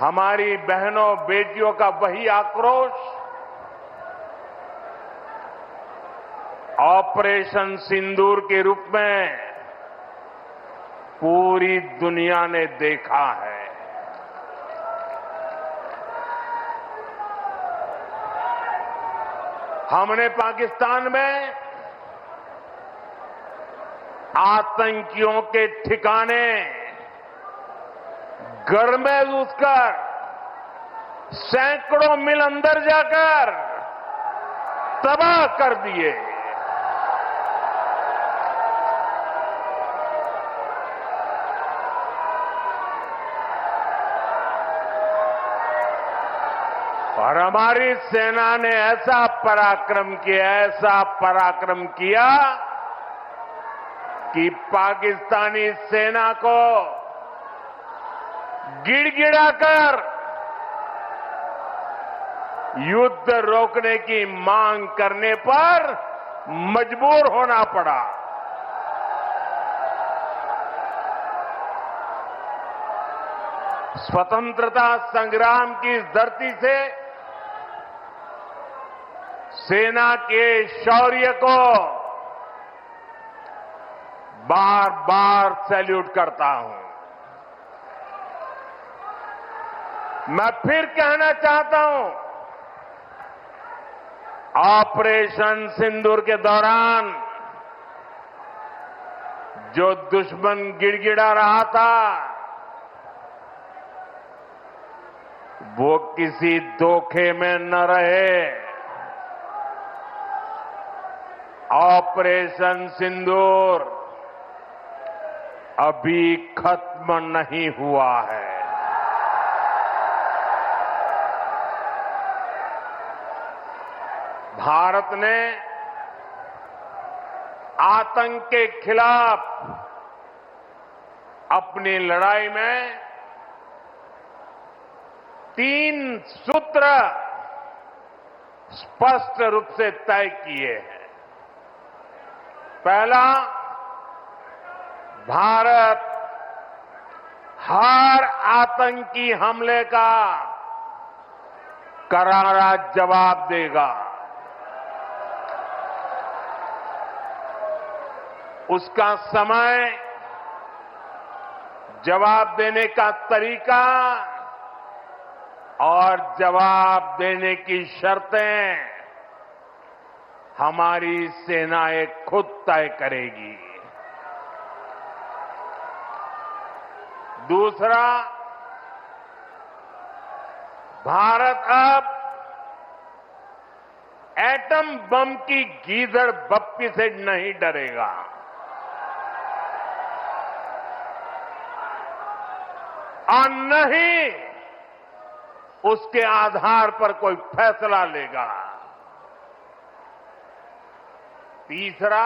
हमारी बहनों बेटियों का वही आक्रोश ऑपरेशन सिंदूर के रूप में पूरी दुनिया ने देखा है। हमने पाकिस्तान में आतंकियों के ठिकाने घर में घुसकर सैकड़ों मील अंदर जाकर तबाह कर दिए। और हमारी सेना ने ऐसा पराक्रम किया कि पाकिस्तानी सेना को गिड़गिड़ाकर युद्ध रोकने की मांग करने पर मजबूर होना पड़ा। स्वतंत्रता संग्राम की इस धरती से सेना के शौर्य को बार बार सैल्यूट करता हूं। मैं फिर कहना चाहता हूं, ऑपरेशन सिंदूर के दौरान जो दुश्मन गिड़गिड़ा रहा था वो किसी धोखे में न रहे। ऑपरेशन सिंदूर अभी खत्म नहीं हुआ है। भारत ने आतंक के खिलाफ अपनी लड़ाई में 3 सूत्र स्पष्ट रूप से तय किए हैं। पहला, भारत हर आतंकी हमले का करारा जवाब देगा। उसका समय, जवाब देने का तरीका और जवाब देने की शर्तें हमारी सेनाएं खुद तय करेगी। दूसरा, भारत अब एटम बम की गीदड़ बप्पी से नहीं डरेगा। और न ही उसके आधार पर कोई फैसला लेगा। तीसरा,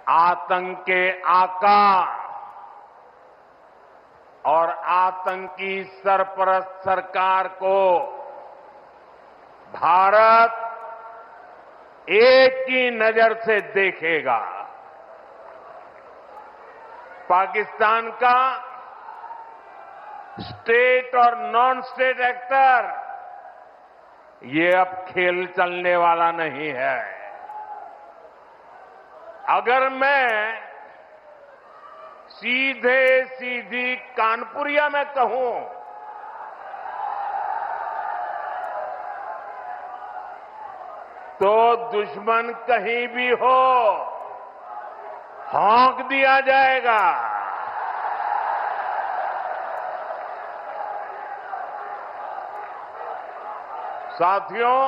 आतंक के आका और आतंकी सरपरस्त सरकार को भारत एक ही नजर से देखेगा। पाकिस्तान का स्टेट और नॉन स्टेट एक्टर ये अब खेल चलने वाला नहीं है। अगर मैं सीधी कानपुरिया में कहूं तो दुश्मन कहीं भी हो हौंक दिया जाएगा। साथियों,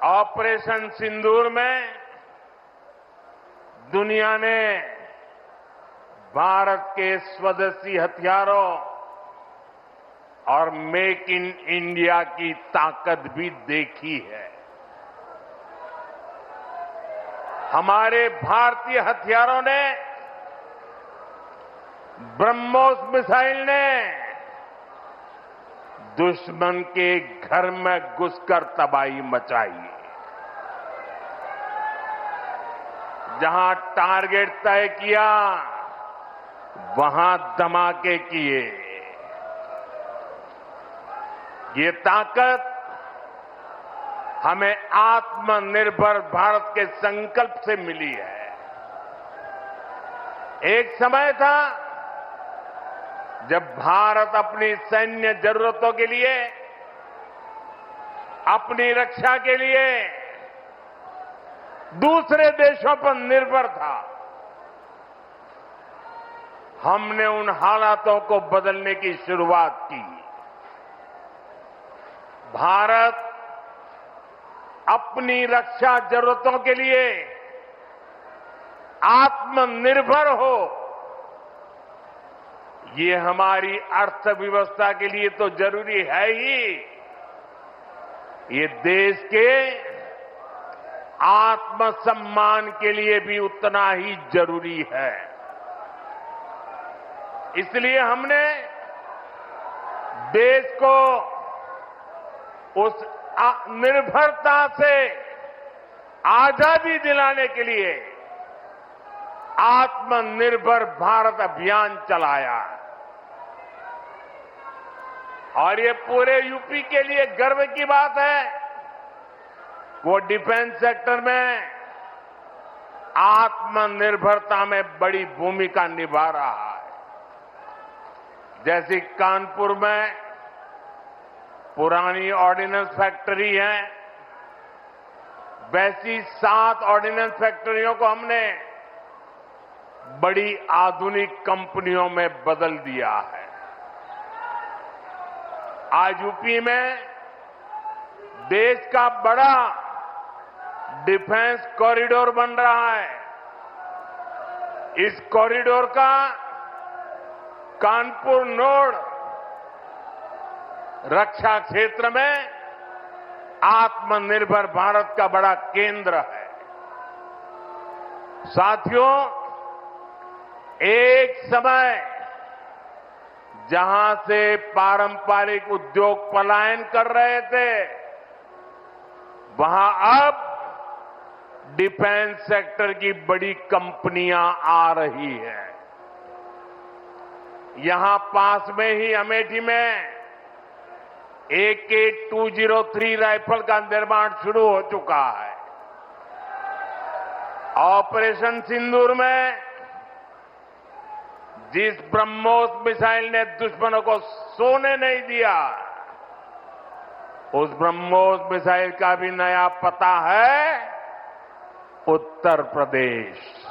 ऑपरेशन सिंदूर में दुनिया ने भारत के स्वदेशी हथियारों और मेक इन इंडिया की ताकत भी देखी है। हमारे भारतीय हथियारों ने, ब्रह्मोस मिसाइल ने दुश्मन के घर में घुसकर तबाही मचाई। जहां टारगेट तय किया वहां धमाके किए। ये ताकत हमें आत्मनिर्भर भारत के संकल्प से मिली है। एक समय था जब भारत अपनी सैन्य जरूरतों के लिए, अपनी रक्षा के लिए दूसरे देशों पर निर्भर था। हमने उन हालातों को बदलने की शुरुआत की। भारत अपनी रक्षा जरूरतों के लिए आत्मनिर्भर हो, ये हमारी अर्थव्यवस्था के लिए तो जरूरी है ही, ये देश के आत्मसम्मान के लिए भी उतना ही जरूरी है। इसलिए हमने देश को उस निर्भरता से आजादी दिलाने के लिए आत्मनिर्भर भारत अभियान चलाया। और ये पूरे यूपी के लिए गर्व की बात है, वो डिफेंस सेक्टर में आत्मनिर्भरता में बड़ी भूमिका निभा रहा है। जैसे कानपुर में पुरानी ऑर्डिनेंस फैक्ट्री है, वैसी 7 ऑर्डिनेंस फैक्ट्रियों को हमने बड़ी आधुनिक कंपनियों में बदल दिया है। आज यूपी में देश का बड़ा डिफेंस कॉरिडोर बन रहा है। इस कॉरिडोर का कानपुर नोड रक्षा क्षेत्र में आत्मनिर्भर भारत का बड़ा केंद्र है। साथियों, एक समय जहां से पारंपरिक उद्योग पलायन कर रहे थे, वहां अब डिफेंस सेक्टर की बड़ी कंपनियां आ रही हैं। यहां पास में ही अमेठी में AK-203 राइफल का निर्माण शुरू हो चुका है। ऑपरेशन सिंदूर में जिस ब्रह्मोस मिसाइल ने दुश्मनों को सोने नहीं दिया, उस ब्रह्मोस मिसाइल का भी नया पता है उत्तर प्रदेश।